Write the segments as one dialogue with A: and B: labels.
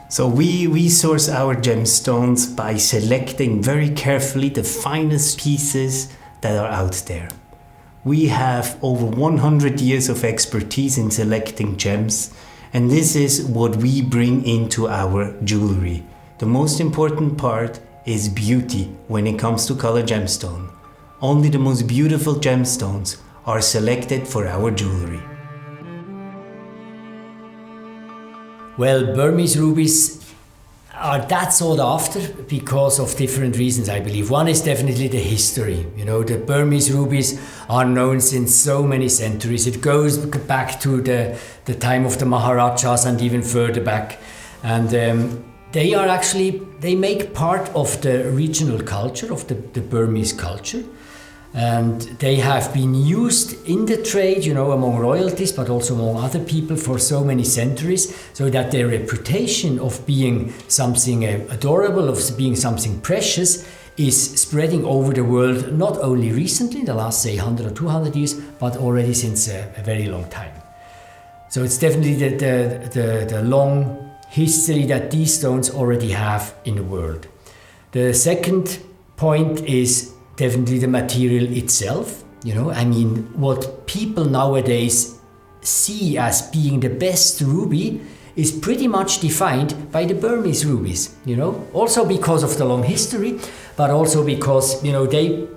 A: So we source our gemstones by selecting very carefully the finest pieces that are out there. We have over 100 years of expertise in selecting gems, and this is what we bring into our jewelry. The most important part is beauty when it comes to color gemstone. Only the most beautiful gemstones are selected for our jewelry.
B: Well, Burmese rubies are that sought after because of different reasons, I believe. One is definitely the history. You know, the Burmese rubies are known since so many centuries. It goes back to the time of the Maharajas and even further back. And they make part of the regional culture, of the Burmese culture. And they have been used in the trade, you know, among royalties, but also among other people for so many centuries, so that their reputation of being something adorable, of being something precious, is spreading over the world, not only recently, the last, say, 100 or 200 years, but already since a very long time. So it's definitely the long history that these stones already have in the world. The second point is definitely the material itself. You know, I mean, what people nowadays see as being the best ruby is pretty much defined by the Burmese rubies, you know, also because of the long history, but also because, you know, they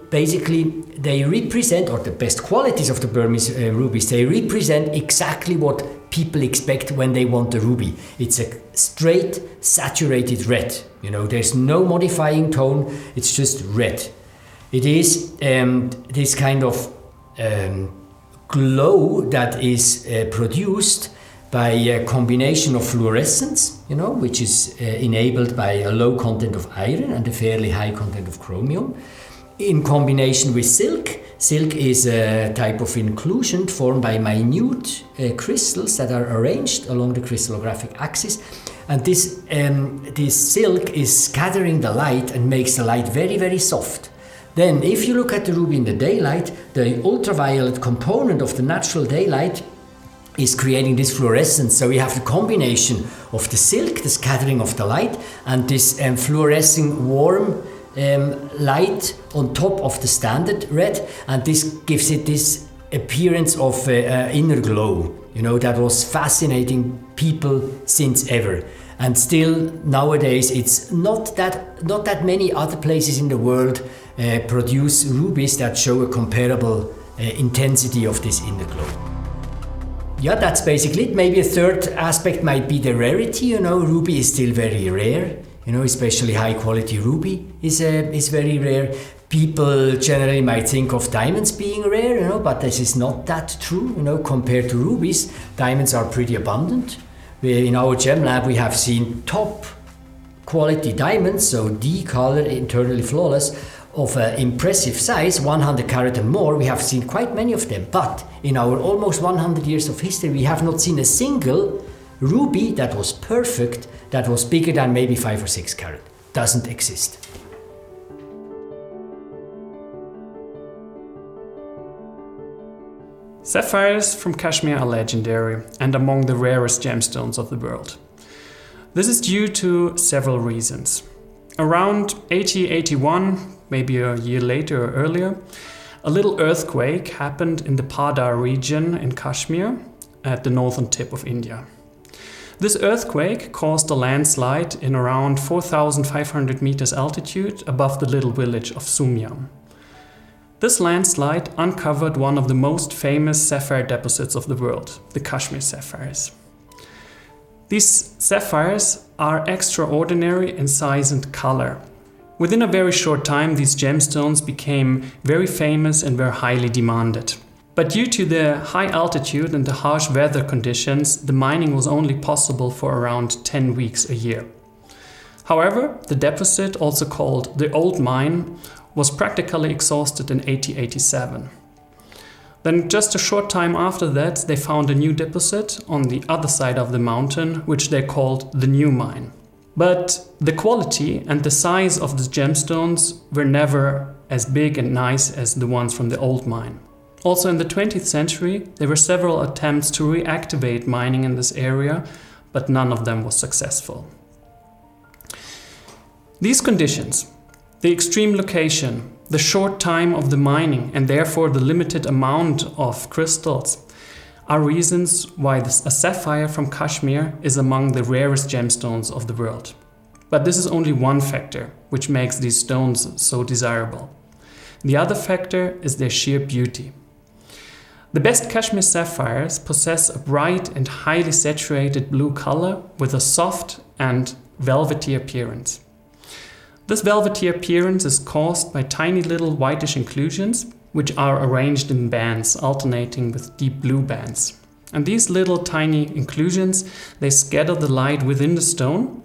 B: represent, or the best qualities of the Burmese rubies, they represent exactly what people expect when they want a ruby. It's a straight, saturated red, you know, there's no modifying tone, it's just red. It is this kind of glow that is produced by a combination of fluorescence, you know, which is enabled by a low content of iron and a fairly high content of chromium, in combination with silk. Silk is a type of inclusion formed by minute crystals that are arranged along the crystallographic axis. And this silk is scattering the light and makes the light very, very soft. Then, if you look at the ruby in the daylight, the ultraviolet component of the natural daylight is creating this fluorescence. So we have the combination of the silk, the scattering of the light, and this fluorescing warm light on top of the standard red, and this gives it this appearance of inner glow, you know, that was fascinating people since ever. And still nowadays it's not that many other places in the world produce rubies that show a comparable intensity of this inner glow. Yeah, that's basically it. Maybe a third aspect might be the rarity. You know, ruby is still very rare. You know, especially high quality ruby is very rare. People generally might think of diamonds being rare, you know, but this is not that true. You know, compared to rubies, diamonds are pretty abundant. In our gem lab, we have seen top quality diamonds, so D-colored, internally flawless, of impressive size, 100 carat and more. We have seen quite many of them, but in our almost 100 years of history, we have not seen a single ruby that was perfect, that was bigger than maybe 5 or 6 carat. Doesn't exist.
C: Sapphires from Kashmir are legendary and among the rarest gemstones of the world. This is due to several reasons. Around 8081, maybe a year later or earlier, a little earthquake happened in the Padar region in Kashmir at the northern tip of India. This earthquake caused a landslide in around 4,500 meters altitude above the little village of Sumyam. This landslide uncovered one of the most famous sapphire deposits of the world, the Kashmir sapphires. These sapphires are extraordinary in size and color. Within a very short time, these gemstones became very famous and were highly demanded. But due to the high altitude and the harsh weather conditions, the mining was only possible for around 10 weeks a year. However, the deposit, also called the Old Mine, was practically exhausted in 1887. Then just a short time after that, they found a new deposit on the other side of the mountain, which they called the New Mine. But the quality and the size of the gemstones were never as big and nice as the ones from the Old Mine. Also in the 20th century, there were several attempts to reactivate mining in this area, but none of them was successful. These conditions, the extreme location, the short time of the mining, and therefore the limited amount of crystals, are reasons why a sapphire from Kashmir is among the rarest gemstones of the world. But this is only one factor which makes these stones so desirable. The other factor is their sheer beauty. The best Kashmir sapphires possess a bright and highly saturated blue color with a soft and velvety appearance. This velvety appearance is caused by tiny little whitish inclusions, which are arranged in bands alternating with deep blue bands. And these little tiny inclusions, they scatter the light within the stone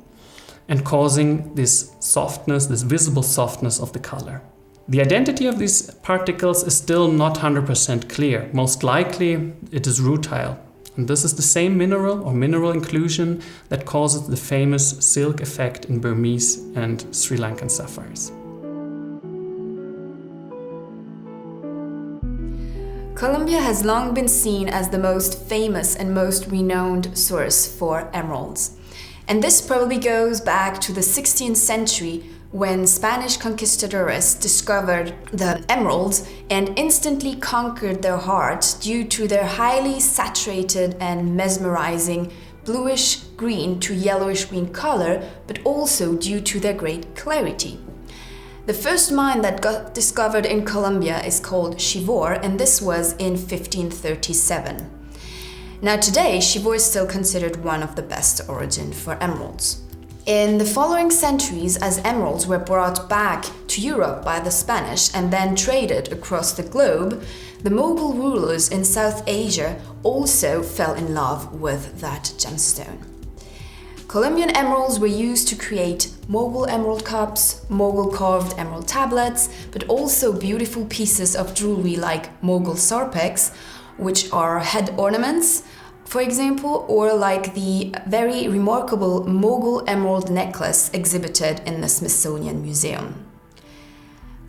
C: and causing this softness, this visible softness of the color. The identity of these particles is still not 100% clear. Most likely it is rutile. And this is the same mineral or mineral inclusion that causes the famous silk effect in Burmese and Sri Lankan sapphires.
D: Colombia has long been seen as the most famous and most renowned source for emeralds. And this probably goes back to the 16th century when Spanish conquistadores discovered the emeralds and instantly conquered their hearts due to their highly saturated and mesmerizing bluish green to yellowish green color, but also due to their great clarity. The first mine that got discovered in Colombia is called Chivor, and this was in 1537. Now today, Chivor is still considered one of the best origins for emeralds. In the following centuries, as emeralds were brought back to Europe by the Spanish and then traded across the globe, the Mughal rulers in South Asia also fell in love with that gemstone. Colombian emeralds were used to create Mughal emerald cups, Mughal carved emerald tablets, but also beautiful pieces of jewelry like Mughal sarpeks, which are head ornaments, for example, or like the very remarkable Mughal emerald necklace exhibited in the Smithsonian Museum.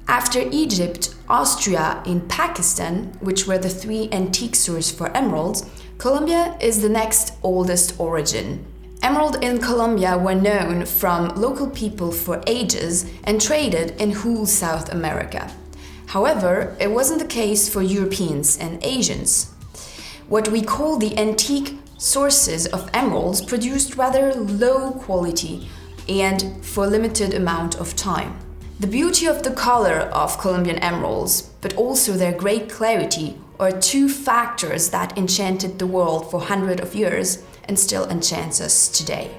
D: After Egypt, Austria, and Pakistan, which were the three antique sources for emeralds, Colombia is the next oldest origin. Emeralds in Colombia were known from local people for ages and traded in whole South America. However, it wasn't the case for Europeans and Asians. What we call the antique sources of emeralds produced rather low quality and for a limited amount of time. The beauty of the color of Colombian emeralds, but also their great clarity, are two factors that enchanted the world for hundreds of years and still enchants us today.